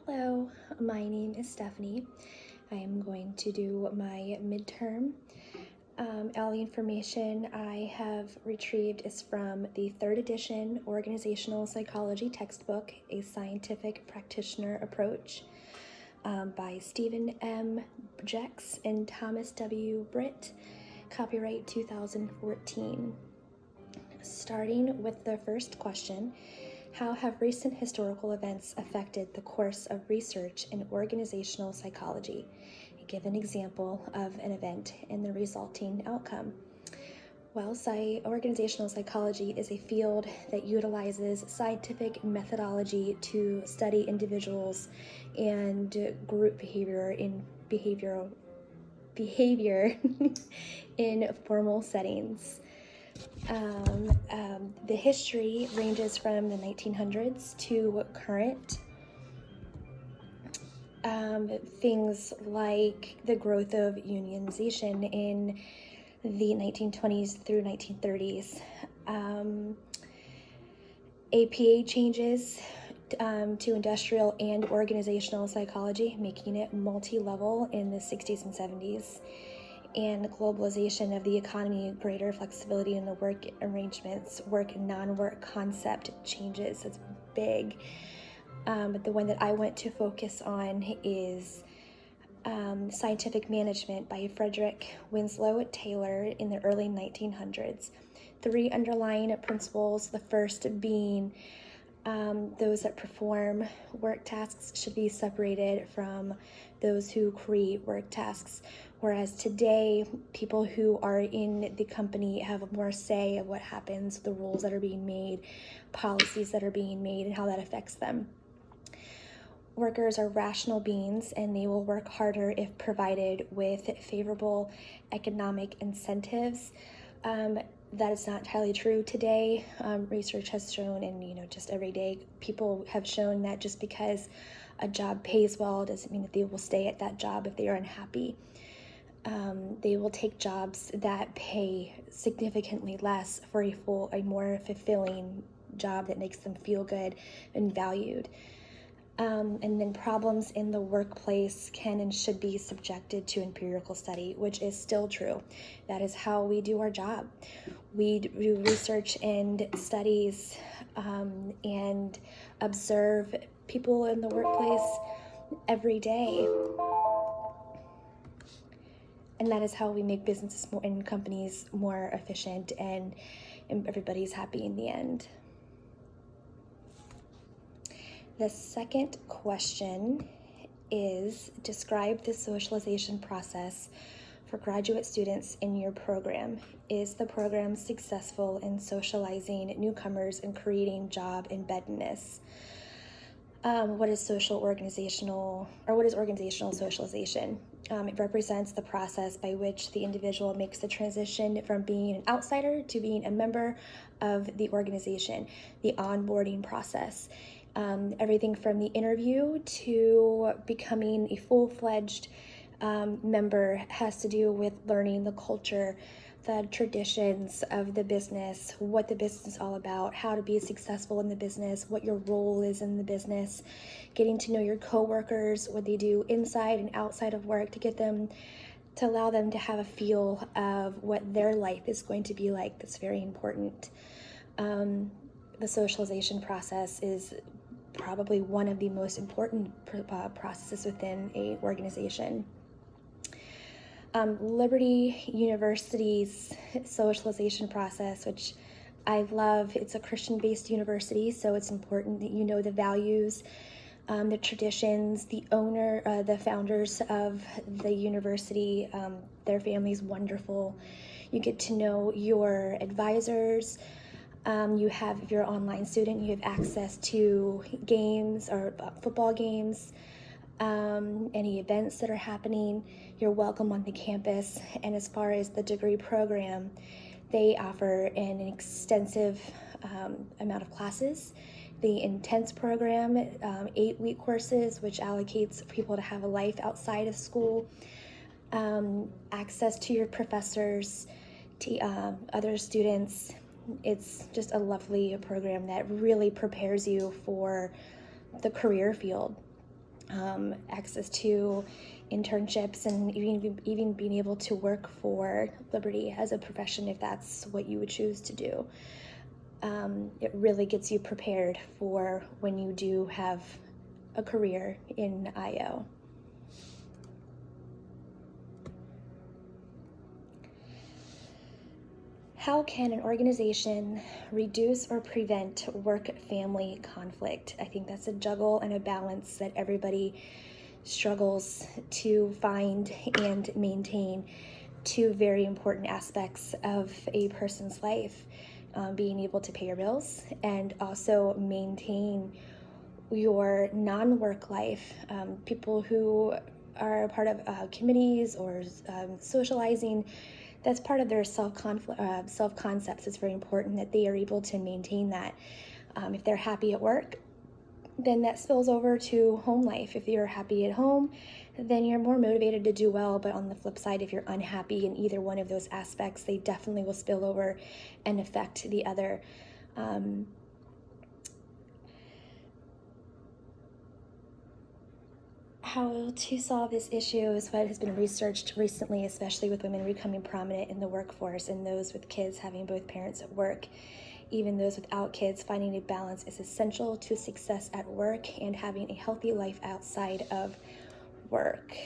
Hello, my name is Stephanie. I am going to do my midterm. All the information I have retrieved is from the 3rd edition Organizational Psychology textbook, A Scientific Practitioner Approach, by Stephen M. Jex and Thomas W. Britt, copyright 2014. Starting with the first question, how have recent historical events affected the course of research in organizational psychology? Give an example of an event and the resulting outcome. Well, organizational psychology is a field that utilizes scientific methodology to study individuals and group behavior in formal settings. The history ranges from the 1900s to current. Things like the growth of unionization in the 1920s through 1930s. APA changes to industrial and organizational psychology, making it multi-level in the 60s and 70s. And globalization of the economy, greater flexibility in the work arrangements, work and non-work concept changes. It's big. But the one that I want to focus on is Scientific Management by Frederick Winslow Taylor in the early 1900s. 3 underlying principles, the first being those that perform work tasks should be separated from those who create work tasks. Whereas today, people who are in the company have more say of what happens, the rules that are being made, policies that are being made, and how that affects them. Workers are rational beings, and they will work harder if provided with favorable economic incentives. That is not entirely true today. Research has shown, and just every day, people have shown that just because a job pays well doesn't mean that they will stay at that job if they are unhappy. They will take jobs that pay significantly less for a more fulfilling job that makes them feel good and valued. And then problems in the workplace can and should be subjected to empirical study, which is still true. That is how we do our job. We do research and studies and observe people in the workplace every day. And that is how we make businesses and companies more efficient and everybody's happy in the end. The second question is, describe the socialization process for graduate students in your program. Is the program successful in socializing newcomers and creating job embeddedness? What is organizational socialization? It represents the process by which the individual makes the transition from being an outsider to being a member of the organization, the onboarding process. Everything from the interview to becoming a full-fledged member has to do with learning the culture, the traditions of the business, what the business is all about, how to be successful in the business, what your role is in the business, getting to know your coworkers, what they do inside and outside of work to allow them to have a feel of what their life is going to be like. That's very important. The socialization process is probably one of the most important processes within an organization. Liberty University's socialization process, which I love, it's a Christian-based university, so it's important that you know the values, the traditions, the founders of the university, their family's wonderful. You get to know your advisors. If you're an online student, you have access to games or football games, any events that are happening. You're welcome on the campus. And as far as the degree program, they offer an extensive amount of classes. The intense program, 8-week courses, which allocates for people to have a life outside of school, access to your professors, to other students. It's just a lovely program that really prepares you for the career field. access to internships, and even being able to work for Liberty as a profession if that's what you would choose to do. It really gets you prepared for when you do have a career in IO. How can an organization reduce or prevent work-family conflict? I think that's a juggle and a balance that everybody struggles to find and maintain, two very important aspects of a person's life, being able to pay your bills and also maintain your non-work life. People who are a part of committees or socializing, that's part of their self-concepts. It's very important that they are able to maintain that. If they're happy at work, then that spills over to home life. If you're happy at home, then you're more motivated to do well. But on the flip side, if you're unhappy in either one of those aspects, they definitely will spill over and affect the other. How to solve this issue is what has been researched recently, especially with women becoming prominent in the workforce and those with kids having both parents at work. Even those without kids, finding a balance is essential to success at work and having a healthy life outside of work.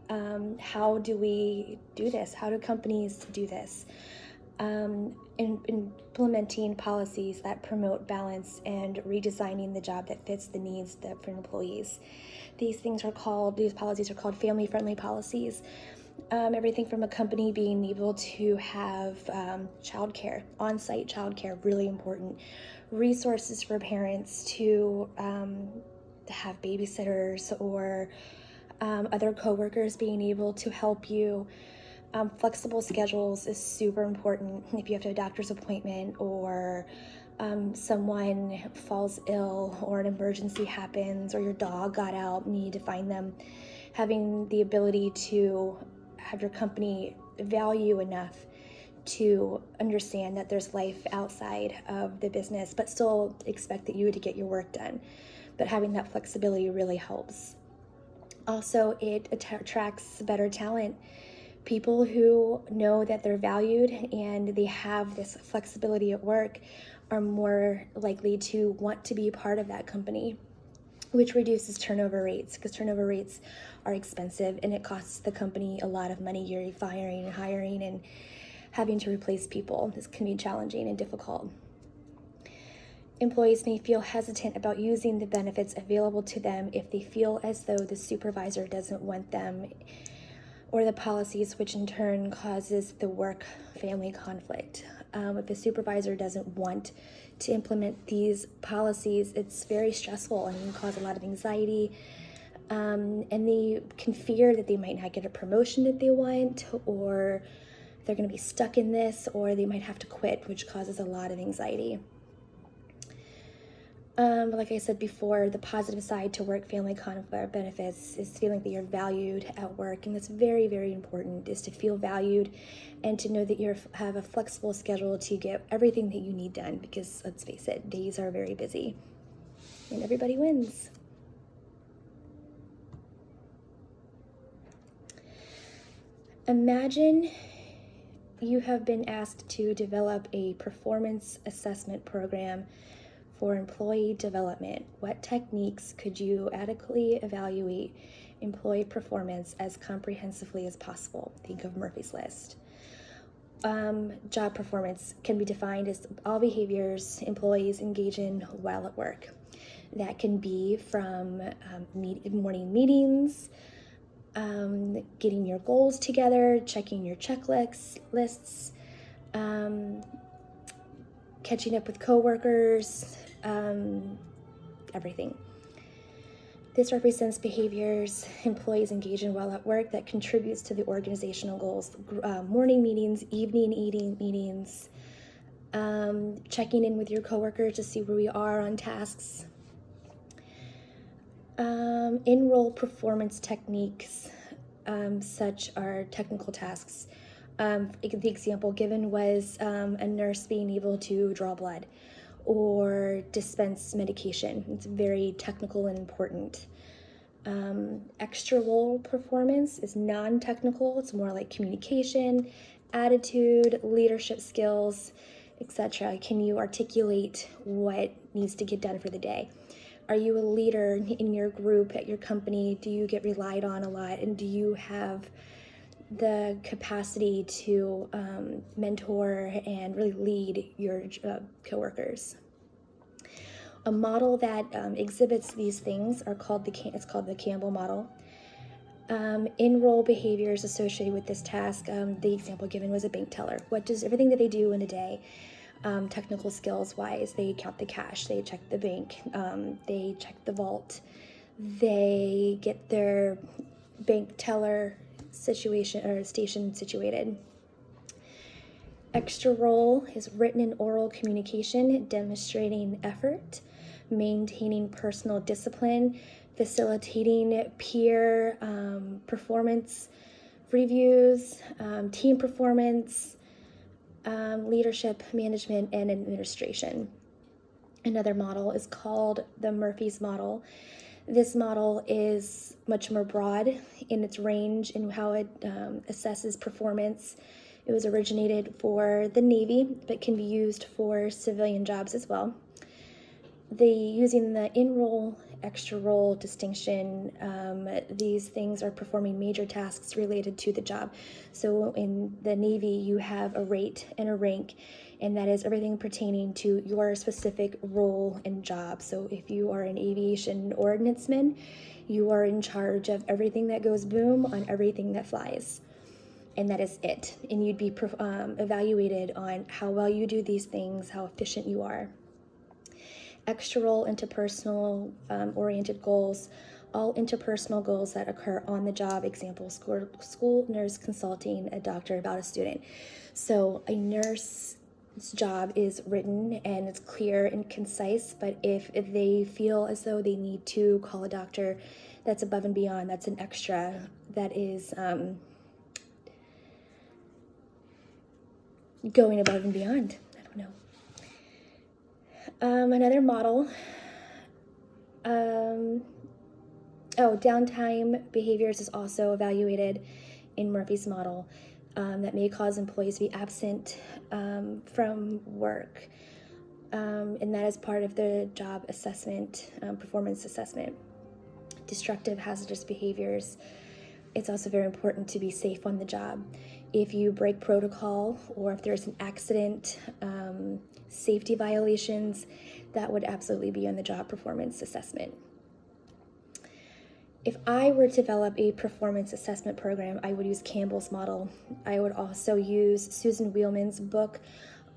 How do we do this? How do companies do this? Implementing policies that promote balance and redesigning the job that fits the needs for employees. These policies are called family-friendly policies. Everything from a company being able to have childcare, on-site childcare, really important. Resources for parents to have babysitters or other coworkers being able to help you. Flexible schedules is super important. If you have to have a doctor's appointment or someone falls ill or an emergency happens or your dog got out and you need to find them, having the ability to have your company value enough to understand that there's life outside of the business, but still expect that you to get your work done. But having that flexibility really helps. Also, it attracts better talent. People who know that they're valued and they have this flexibility at work are more likely to want to be a part of that company, which reduces turnover rates, because turnover rates are expensive and it costs the company a lot of money. You're firing and hiring and having to replace people. This can be challenging and difficult. Employees may feel hesitant about using the benefits available to them if they feel as though the supervisor doesn't want them, or the policies, which in turn causes the work-family conflict. If a supervisor doesn't want to implement these policies, it's very stressful and can cause a lot of anxiety. And they can fear that they might not get a promotion that they want, or they're going to be stuck in this, or they might have to quit, which causes a lot of anxiety. Like I said before, the positive side to work-family conflict benefits is feeling that you're valued at work, and that's very, very important, is to feel valued and to know that you have a flexible schedule to get everything that you need done, because let's face it, days are very busy, and everybody wins. Imagine you have been asked to develop a performance assessment program for employee development. What techniques could you adequately evaluate employee performance as comprehensively as possible? Think of Murphy's List. Job performance can be defined as all behaviors employees engage in while at work. That can be from morning meetings, getting your goals together, checking your checklists, catching up with coworkers, everything. This represents behaviors employees engage in while at work that contributes to the organizational goals. Morning meetings, evening meetings, checking in with your coworkers to see where we are on tasks. In-role performance techniques, such are technical tasks. The example given was a nurse being able to draw blood or dispense medication. It's very technical and important. Extra role performance is non-technical. It's more like communication, attitude, leadership skills, etc. Can you articulate what needs to get done for the day? Are you a leader in your group at your company? Do you get relied on a lot? And do you have the capacity to mentor and really lead your coworkers? A model that exhibits these things it's called the Campbell model. In-role behaviors associated with this task, the example given was a bank teller. What does everything that they do in a day, technical skills wise, they count the cash, they check the bank, they check the vault, they get their bank teller situation or station situated. Extra role is written and oral communication, demonstrating effort, maintaining personal discipline, facilitating peer performance reviews, team performance, leadership, management, and administration. Another model is called the Murphy's model. This model is much more broad in its range and how it assesses performance. It was originated for the Navy, but can be used for civilian jobs as well. Using the in-role, extra-role distinction, these things are performing major tasks related to the job. So in the Navy, you have a rate and a rank, and that is everything pertaining to your specific role and job. So if you are an aviation ordnanceman, you are in charge of everything that goes boom on everything that flies. And that is it. And you'd be evaluated on how well you do these things, how efficient you are. Extra role interpersonal oriented goals, all interpersonal goals that occur on the job. Example, school nurse consulting a doctor about a student. So a nurse's job is written and it's clear and concise, but if they feel as though they need to call a doctor, that's above and beyond. That's an extra. That is going above and beyond. I don't know. Another model. Downtime behaviors is also evaluated in Murphy's model that may cause employees to be absent from work. And that is part of the job assessment, performance assessment. Destructive, hazardous behaviors. It's also very important to be safe on the job. If you break protocol or if there's an accident, safety violations, that would absolutely be on the job performance assessment. If I were to develop a performance assessment program, I would use Campbell's model. I would also use Susan Wheelman's book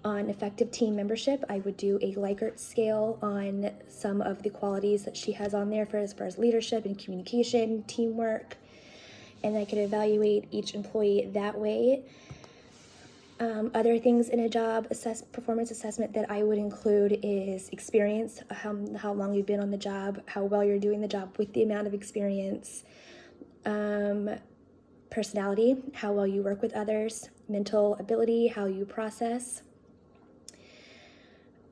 on effective team membership. I would do a Likert scale on some of the qualities that she has on there as far as leadership and communication, teamwork, and I could evaluate each employee that way. Other things in a job performance assessment that I would include is experience, how long you've been on the job, how well you're doing the job with the amount of experience, personality, how well you work with others, mental ability, how you process,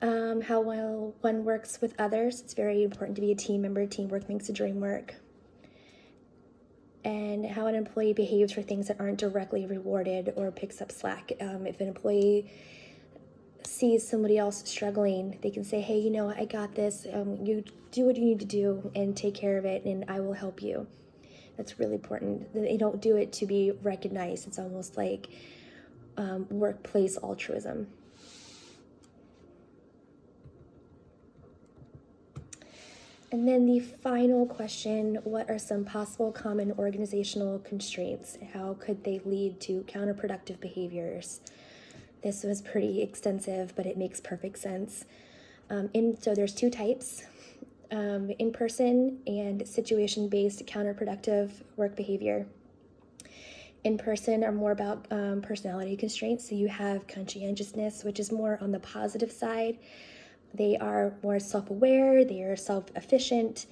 how well one works with others. It's very important to be a team member. Teamwork makes the dream work. And how an employee behaves for things that aren't directly rewarded or picks up slack. If an employee sees somebody else struggling, they can say, hey, I got this. You do what you need to do and take care of it, and I will help you. That's really important. They don't do it to be recognized. It's almost like workplace altruism. And then the final question, what are some possible common organizational constraints? How could they lead to counterproductive behaviors? This was pretty extensive, but it makes perfect sense. So there's two types, in-person and situation-based counterproductive work behavior. In-person are more about personality constraints. So you have conscientiousness, which is more on the positive side. They are more self-aware, they are self-efficient,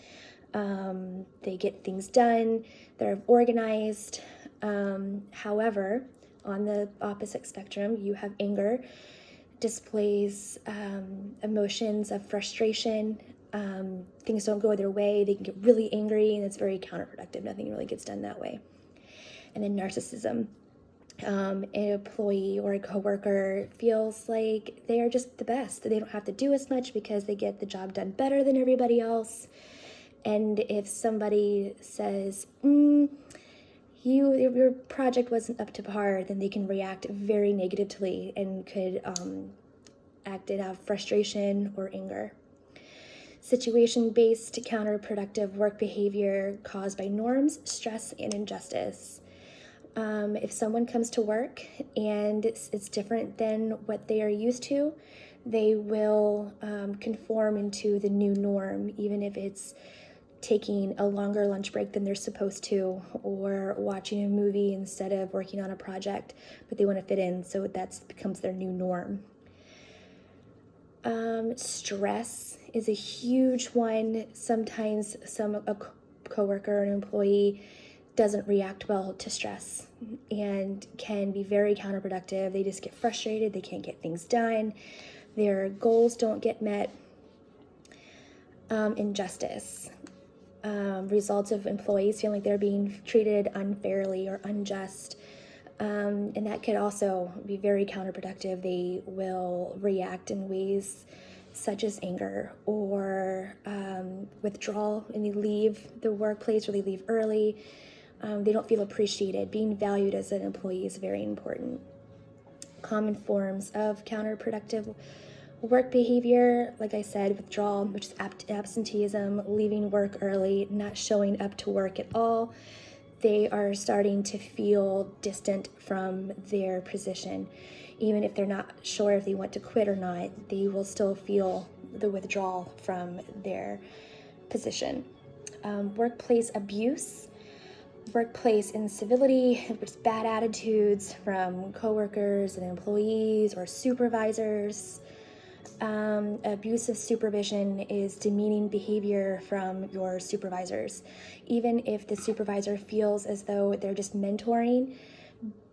they get things done, they're organized. However, on the opposite spectrum, you have anger, displays emotions of frustration, things don't go their way, they can get really angry, and it's very counterproductive. Nothing really gets done that way. And then narcissism. An employee or a coworker feels like they are just the best. They don't have to do as much because they get the job done better than everybody else. And if somebody says, your project wasn't up to par, then they can react very negatively and could act out of frustration or anger. Situation-based counterproductive work behavior caused by norms, stress, and injustice. If someone comes to work and it's different than what they are used to, they will conform into the new norm, even if it's taking a longer lunch break than they're supposed to, or watching a movie instead of working on a project, but they want to fit in, so that becomes their new norm. Stress is a huge one. Sometimes a coworker or an employee doesn't react well to stress and can be very counterproductive. They just get frustrated, they can't get things done, their goals don't get met. Injustice. Results of employees feeling like they're being treated unfairly or unjust. And that could also be very counterproductive. They will react in ways such as anger or withdrawal, and they leave the workplace or they leave early. They don't feel appreciated. Being valued as an employee is very important. Common forms of counterproductive work behavior, like I said, withdrawal, which is absenteeism, leaving work early, not showing up to work at all. They are starting to feel distant from their position. Even if they're not sure if they want to quit or not, they will still feel the withdrawal from their position. Workplace abuse, workplace incivility, which is bad attitudes from coworkers and employees or supervisors. Abusive supervision is demeaning behavior from your supervisors. Even if the supervisor feels as though they're just mentoring,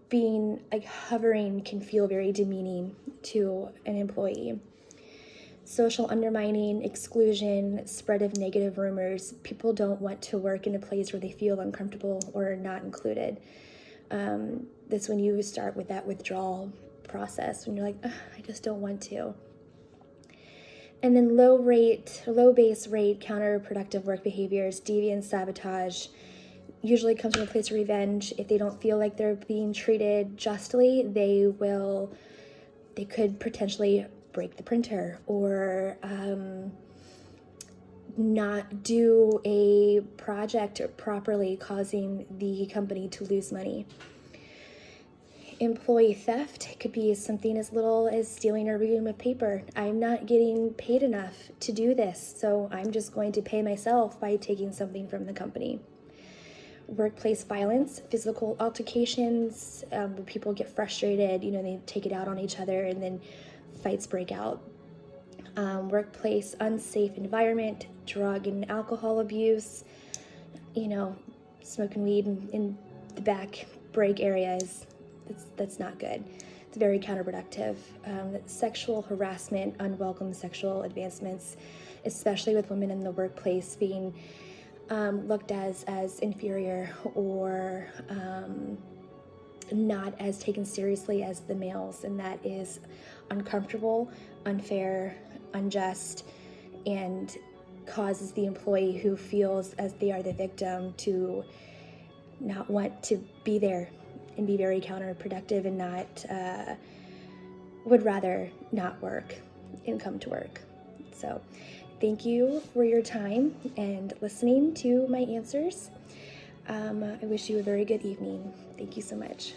being like hovering can feel very demeaning to an employee. Social undermining, exclusion, spread of negative rumors. People don't want to work in a place where they feel uncomfortable or not included. That's when you start with that withdrawal process, when you're like, I just don't want to. And then low base rate counterproductive work behaviors, deviance, sabotage, usually comes from a place of revenge. If they don't feel like they're being treated justly, they could potentially break the printer or not do a project properly, causing the company to lose money. Employee theft could be something as little as stealing a ream of paper. I'm not getting paid enough to do this, so I'm just going to pay myself by taking something from the company. Workplace violence, physical altercations, where people get frustrated, they take it out on each other and then fights break out. Workplace unsafe environment, drug and alcohol abuse, smoking weed in the back break areas. That's not good. It's very counterproductive. Sexual harassment, unwelcome sexual advancements, especially with women in the workplace being looked as inferior or not as taken seriously as the males, and that is uncomfortable, unfair, unjust, and causes the employee who feels as they are the victim to not want to be there and be very counterproductive and would rather not work and come to work. So thank you for your time and listening to my answers. I wish you a very good evening. Thank you so much.